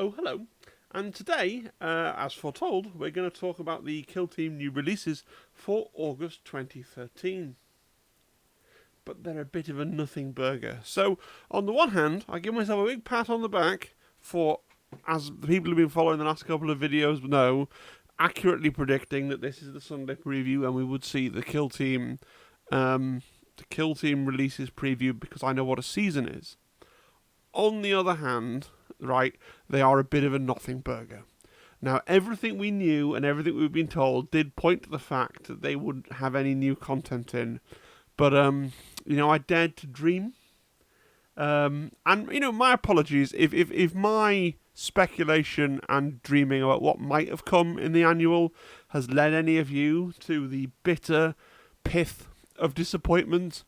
Oh, hello. And today, as foretold, we're going to talk about the Kill Team new releases for August 2013. But they're a bit of a nothing burger. So, on the one hand, I give myself a big pat on the back for, as the people who've been following the last couple of videos know, accurately predicting that this is the Sunday preview and we would see the Kill Team releases preview because I know what a season is. On the other hand, right, they are a bit of a nothing burger. Now, everything we knew and everything we've been told did point to the fact that they wouldn't have any new content in. But, I dared to dream. And, my apologies if my speculation and dreaming about what might have come in the annual has led any of you to the bitter pith of disappointment.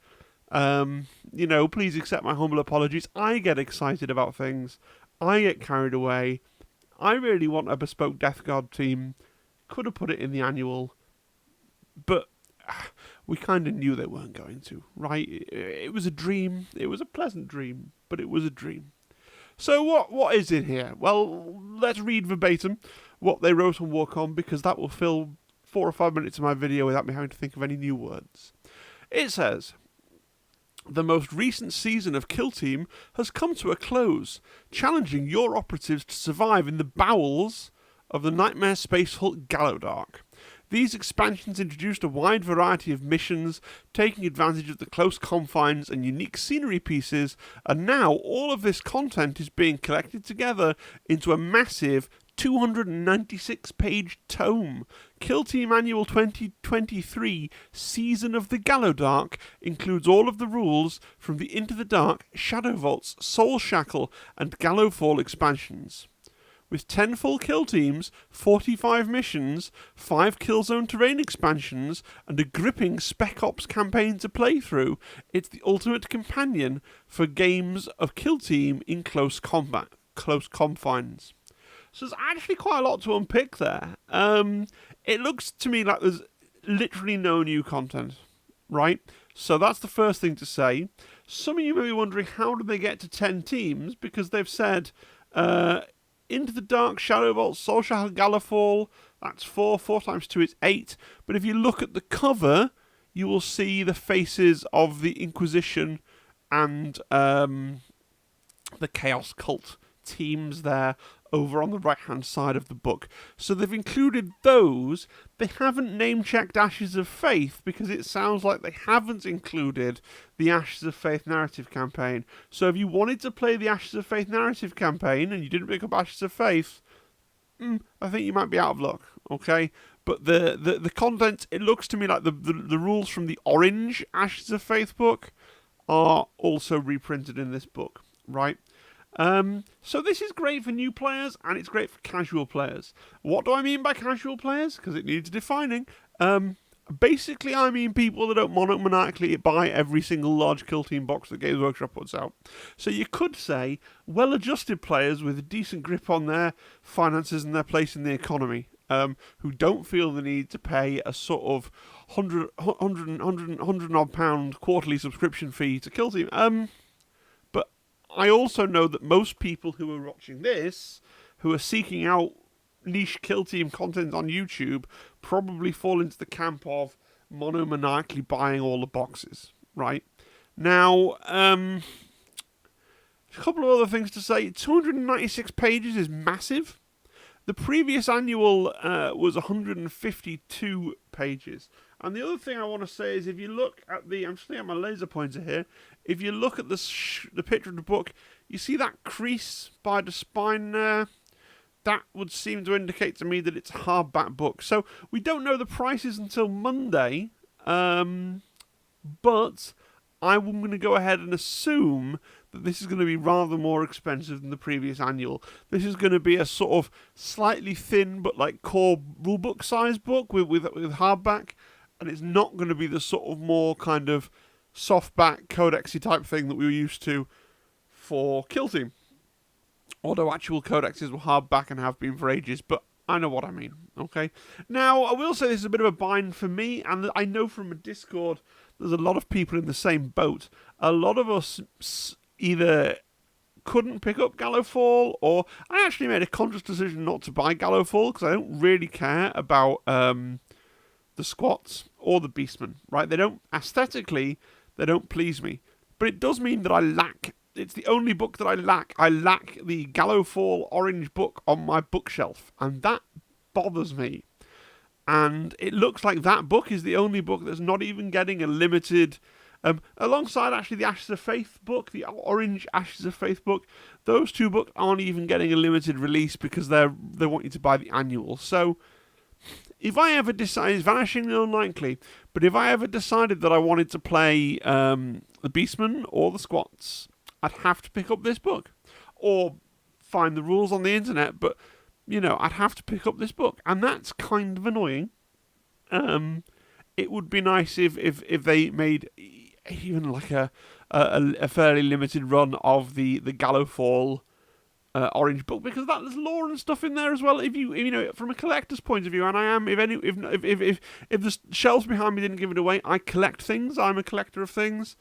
Please accept my humble apologies. I get excited about things. I get carried away. I really want a bespoke Death Guard team. Could have put it in the annual, but we kind of knew they weren't going to, right? It was a dream. It was a pleasant dream, but it was a dream. So what is in here? Well, let's read verbatim what they wrote on Warcom, because that will fill 4 or 5 minutes of my video without me having to think of any new words. It says, the most recent season of Kill Team has come to a close, challenging your operatives to survive in the bowels of the nightmare space hulk Gallowdark. These expansions introduced a wide variety of missions, taking advantage of the close confines and unique scenery pieces, and now all of this content is being collected together into a massive 296-page tome. Kill Team Annual 2023 Season of the Gallowdark includes all of the rules from the Into the Dark, Shadow Vaults, Soul Shackle, and Gallow Fall expansions. With 10 full kill teams, 45 missions, 5 Killzone terrain expansions, and a gripping Spec Ops campaign to play through, it's the ultimate companion for games of Kill Team in close confines. So there's actually quite a lot to unpick there. It looks to me like there's literally no new content, right? So that's the first thing to say. Some of you may be wondering, how did they get to 10 teams? Because they've said, Into the Dark, Shadow Vault, Soul Shackle, Gallow Fall, that's 4. 4 times 2 is 8. But if you look at the cover, you will see the faces of the Inquisition and the Chaos Cult teams there over on the right-hand side of the book. So they've included those. They haven't name-checked Ashes of Faith because it sounds like they haven't included the Ashes of Faith narrative campaign. So if you wanted to play the Ashes of Faith narrative campaign and you didn't pick up Ashes of Faith, I think you might be out of luck, okay? But the content, it looks to me like the rules from the orange Ashes of Faith book are also reprinted in this book, right? So this is great for new players and it's great for casual players. What do I mean by casual players? Because it needs defining. Basically, I mean people that don't monomaniacally buy every single large Kill Team box that Games Workshop puts out. So you could say well-adjusted players with a decent grip on their finances and their place in the economy, who don't feel the need to pay a sort of 100 odd pound quarterly subscription fee to Kill Team. I also know that most people who are watching this, who are seeking out niche Kill Team content on YouTube, probably fall into the camp of monomaniacally buying all the boxes, right? Now, a couple of other things to say. 296 pages is massive. The previous annual was 152 pages. And the other thing I want to say is, if you look at I'm just looking at my laser pointer here. If you look at the picture of the book, you see that crease by the spine there? That would seem to indicate to me that it's a hardback book. So we don't know the prices until Monday, but I'm going to go ahead and assume that this is going to be rather more expensive than the previous annual. This is going to be a sort of slightly thin but like core rulebook size book with hardback, and it's not going to be the sort of more kind of softback codexy type thing that we were used to for Kill Team. Although actual codexes were hardback and have been for ages, but I know what I mean, okay? Now, I will say this is a bit of a bind for me, and I know from a Discord there's a lot of people in the same boat. A lot of us either couldn't pick up Gallow Fall, or I actually made a conscious decision not to buy Gallow Fall because I don't really care about the squats or the beastmen, right? They don't, aesthetically, they don't please me. But it does mean that I lack, it's the only book that I lack. I lack the Gallow Fall orange book on my bookshelf, and that bothers me. And it looks like that book is the only book that's not even getting a limited, alongside actually the Ashes of Faith book, the orange Ashes of Faith book. Those two books aren't even getting a limited release because they want you to buy the annual. So if I ever decide, it's vanishingly unlikely, but if I ever decided that I wanted to play the Beastmen or the Squats, I'd have to pick up this book. Or find the rules on the internet, but, you know, I'd have to pick up this book. And that's kind of annoying. It would be nice if they made even like a fairly limited run of the Gallow Fall orange book, because there's lore and stuff in there as well. If you know, from a collector's point of view, and I am, if the shelves behind me didn't give it away, I collect things. I'm a collector of things,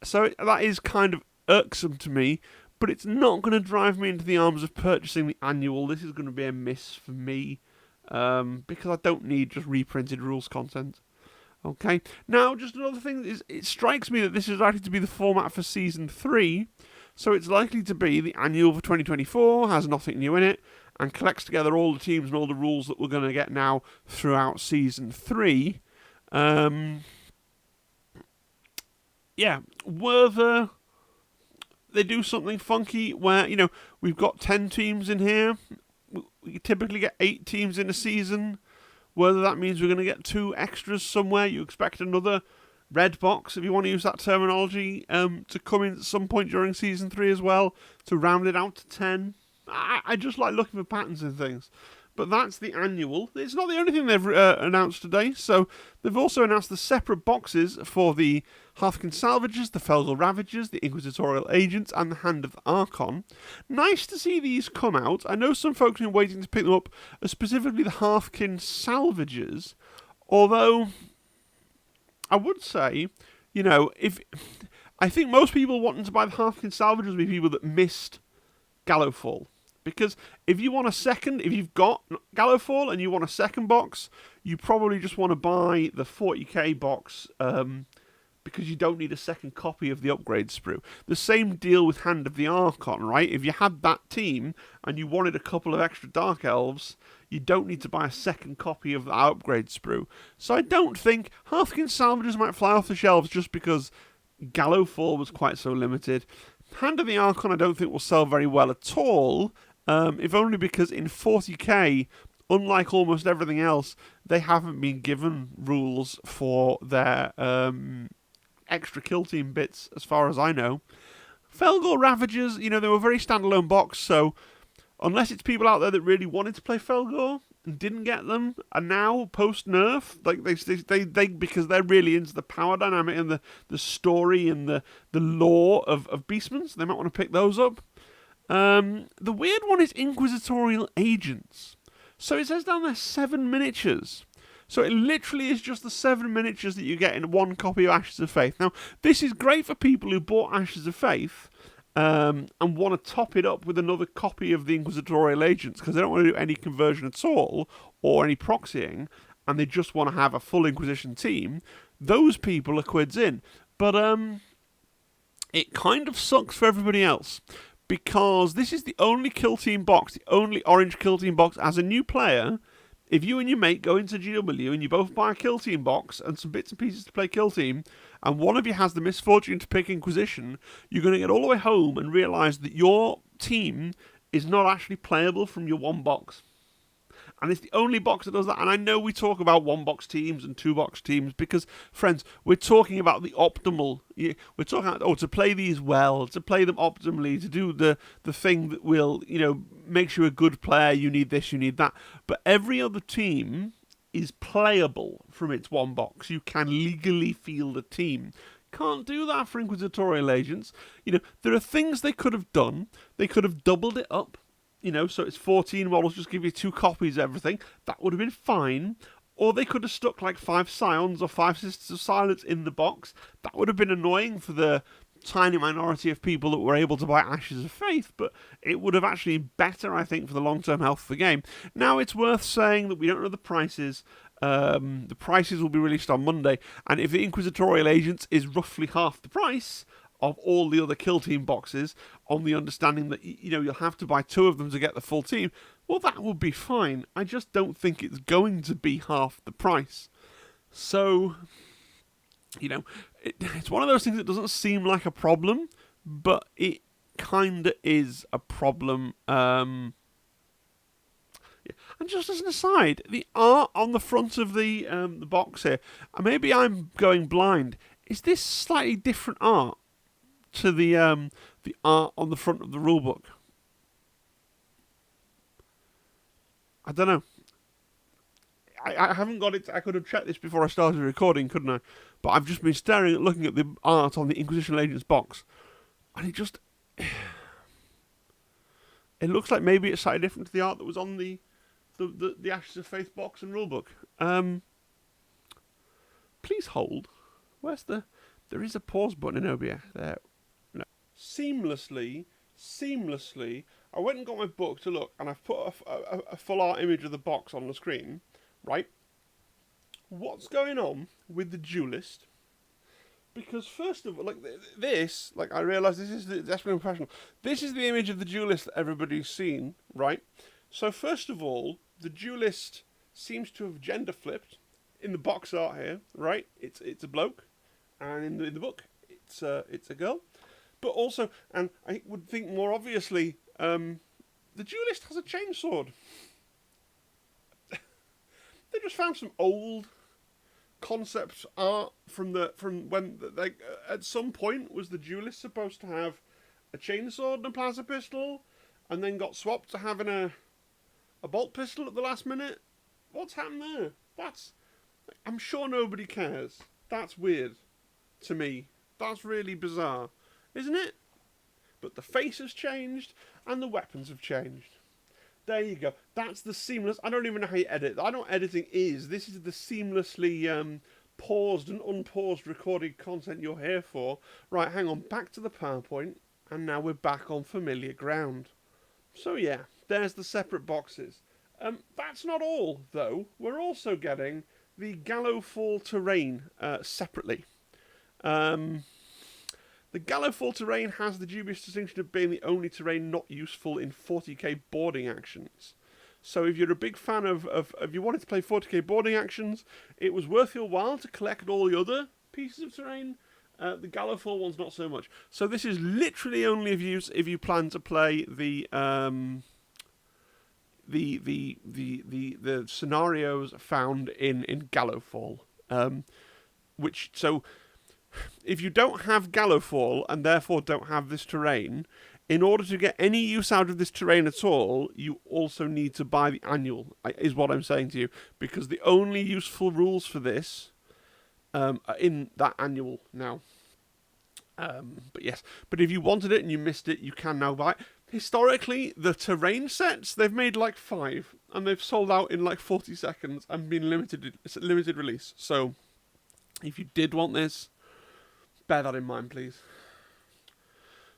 so that is kind of irksome to me. But it's not going to drive me into the arms of purchasing the annual. This is going to be a miss for me, because I don't need just reprinted rules content. Okay. Now, just another thing is, it strikes me that this is likely to be the format for Season 3, so it's likely to be the annual for 2024, has nothing new in it, and collects together all the teams and all the rules that we're going to get now throughout Season 3. Whether they do something funky where, you know, we've got 10 teams in here, we typically get 8 teams in a season. Whether that means we're going to get 2 extras somewhere, you expect another red box, if you want to use that terminology, to come in at some point during Season 3 as well, to round it out to 10. I just like looking for patterns in things. But that's the annual. It's not the only thing they've announced today. So they've also announced the separate boxes for the Hearthkin Salvages, the Felgal Ravagers, the Inquisitorial Agents, and the Hand of the Archon. Nice to see these come out. I know some folks have been waiting to pick them up, specifically the Hearthkin Salvages. Although, I would say, you know, I think most people wanting to buy the Hearthkin Salvages will be people that missed Gallow Fall. Because if you've got Gallow Fall and you want a second box, you probably just want to buy the 40k box, because you don't need a second copy of the upgrade sprue. The same deal with Hand of the Archon, right? If you had that team and you wanted a couple of extra Dark Elves, you don't need to buy a second copy of the upgrade sprue. So I don't think Hearthkin Salvages might fly off the shelves just because Gallow Fall was quite so limited. Hand of the Archon I don't think will sell very well at all, if only because in 40k, unlike almost everything else, they haven't been given rules for their extra kill team bits, as far as I know. Felgal Ravagers, you know, they were a very standalone box, so unless it's people out there that really wanted to play Felgal and didn't get them, and now post-nerf, like they because they're really into the power dynamic and the story and the lore of Beastmen, so they might want to pick those up. The weird one is Inquisitorial Agents. So it says down there 7 miniatures. So it literally is just the 7 miniatures that you get in one copy of Ashes of Faith. Now, this is great for people who bought Ashes of Faith and want to top it up with another copy of the Inquisitorial Agents, because they don't want to do any conversion at all or any proxying, and they just want to have a full Inquisition team. Those people are quids in. But it kind of sucks for everybody else, because this is the only kill team box, the only orange kill team box. As a new player, if you and your mate go into GW and you both buy a kill team box and some bits and pieces to play kill team, and one of you has the misfortune to pick Inquisition, you're going to get all the way home and realise that your team is not actually playable from your one box. And it's the only box that does that. And I know we talk about 1-box teams and 2-box teams because, friends, we're talking about the optimal. We're talking about, to play these well, to play them optimally, to do the thing that will, you know, makes you a good player. You need this, you need that. But every other team is playable from its one box. You can legally field a team. Can't do that for Inquisitorial Agents. You know, there are things they could have done. They could have doubled it up. You know, so it's 14 models, just give you 2 copies of everything. That would have been fine. Or they could have stuck like 5 Scions or 5 Sisters of Silence in the box. That would have been annoying for the tiny minority of people that were able to buy Ashes of Faith, but it would have actually been better, I think, for the long-term health of the game. Now, it's worth saying that we don't know the prices. The prices will be released on Monday, and if the Inquisitorial Agents is roughly half the price of all the other Kill Team boxes, on the understanding that you'll have to buy 2 of them to get the full team, well, that would be fine. I just don't think it's going to be half the price. So, it's one of those things that doesn't seem like a problem, but it kind of is a problem. And just as an aside, the art on the front of the box here, maybe I'm going blind. Is this slightly different art to the art on the front of the rulebook? I don't know. I haven't got it. I could have checked this before I started recording, couldn't I? But I've just been looking at the art on the Inquisition Agents box, and it looks like maybe it's slightly different to the art that was on the Ashes of Faith box and rulebook. Please hold. There is a pause button in OBS there. No. Seamlessly. I went and got my book to look, and I've put a full art image of the box on the screen. Right, what's going on with the Duelist? Because first of all, I realise this is the Desperately Professional. This is the image of the Duelist that everybody's seen, right? So first of all, the Duelist seems to have gender flipped in the box art here, right? It's a bloke, and in the book, it's a girl. But also, and I would think more obviously, the Duelist has a chainsword. They just found some old concept art from when at some point was the Duelist supposed to have a chainsword and a plasma pistol, and then got swapped to having a bolt pistol at the last minute. What's happened there? I'm sure nobody cares. That's weird to me. That's really bizarre, isn't it? But the face has changed and the weapons have changed. There you go. That's the seamless... I don't even know how you edit. I know what editing is. This is the seamlessly paused and unpaused recorded content you're here for. Right, hang on. Back to the PowerPoint. And now we're back on familiar ground. So yeah, there's the separate boxes. That's not all, though. We're also getting the Gallow Fall terrain separately. The Gallow Fall terrain has the dubious distinction of being the only terrain not useful in 40k boarding actions. So if you're a big fan of if you wanted to play 40k boarding actions, it was worth your while to collect all the other pieces of terrain. The Gallow Fall one's not so much. So this is literally only of use if you plan to play the scenarios found in Gallow Fall. If you don't have Gallow Fall and therefore don't have this terrain, in order to get any use out of this terrain at all, you also need to buy the annual, is what I'm saying to you, because the only useful rules for this are in that annual now. But if you wanted it and you missed it, you can now buy it. Historically, the terrain sets, they've made like 5, and they've sold out in like 40 seconds and been limited release. So, if you did want this, bear that in mind, please.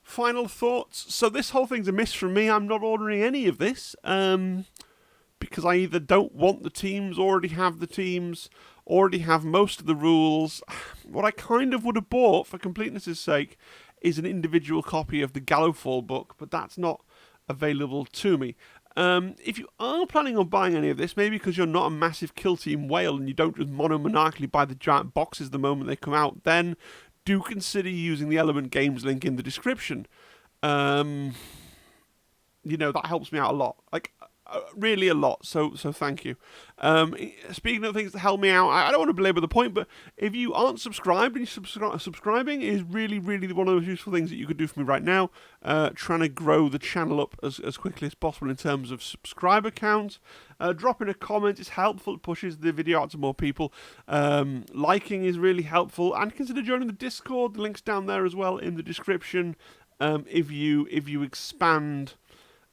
Final thoughts. So this whole thing's a miss from me. I'm not ordering any of this because I either don't want the teams, already have the teams, already have most of the rules. What I kind of would have bought, for completeness' sake, is an individual copy of the Gallow Fall book, but that's not available to me. If you are planning on buying any of this, maybe because you're not a massive Kill Team whale and you don't just monomaniacally buy the giant boxes the moment they come out, then do consider using the Element Games link in the description. That helps me out a lot. Really a lot, so thank you. Speaking of things that help me out, I don't want to belabor the point, but if you aren't subscribed, and subscribing is really, really one of the most useful things that you could do for me right now, trying to grow the channel up as quickly as possible in terms of subscriber count. Dropping a comment is helpful, it pushes the video out to more people. Liking is really helpful, and consider joining the Discord. The link's down there as well in the description. If you expand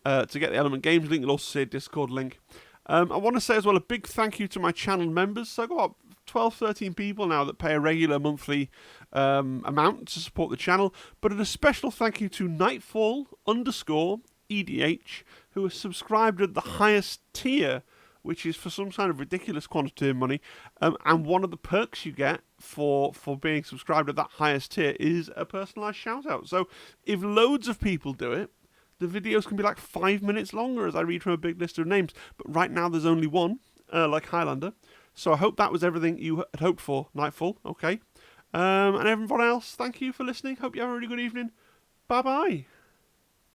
to get the Element Games link, you'll also see a Discord link. I want to say as well a big thank you to my channel members. So I've got about 12, 13 people now that pay a regular monthly amount to support the channel. But a special thank you to Nightfall_EDH, who has subscribed at the highest tier, which is for some kind of ridiculous quantity of money. And one of the perks you get for being subscribed at that highest tier is a personalised shout-out. So if loads of people do it, the videos can be like 5 minutes longer as I read from a big list of names. But right now there's only one, like Highlander. So I hope that was everything you had hoped for, Nightfall. Okay. And everyone else, thank you for listening. Hope you have a really good evening. Bye-bye.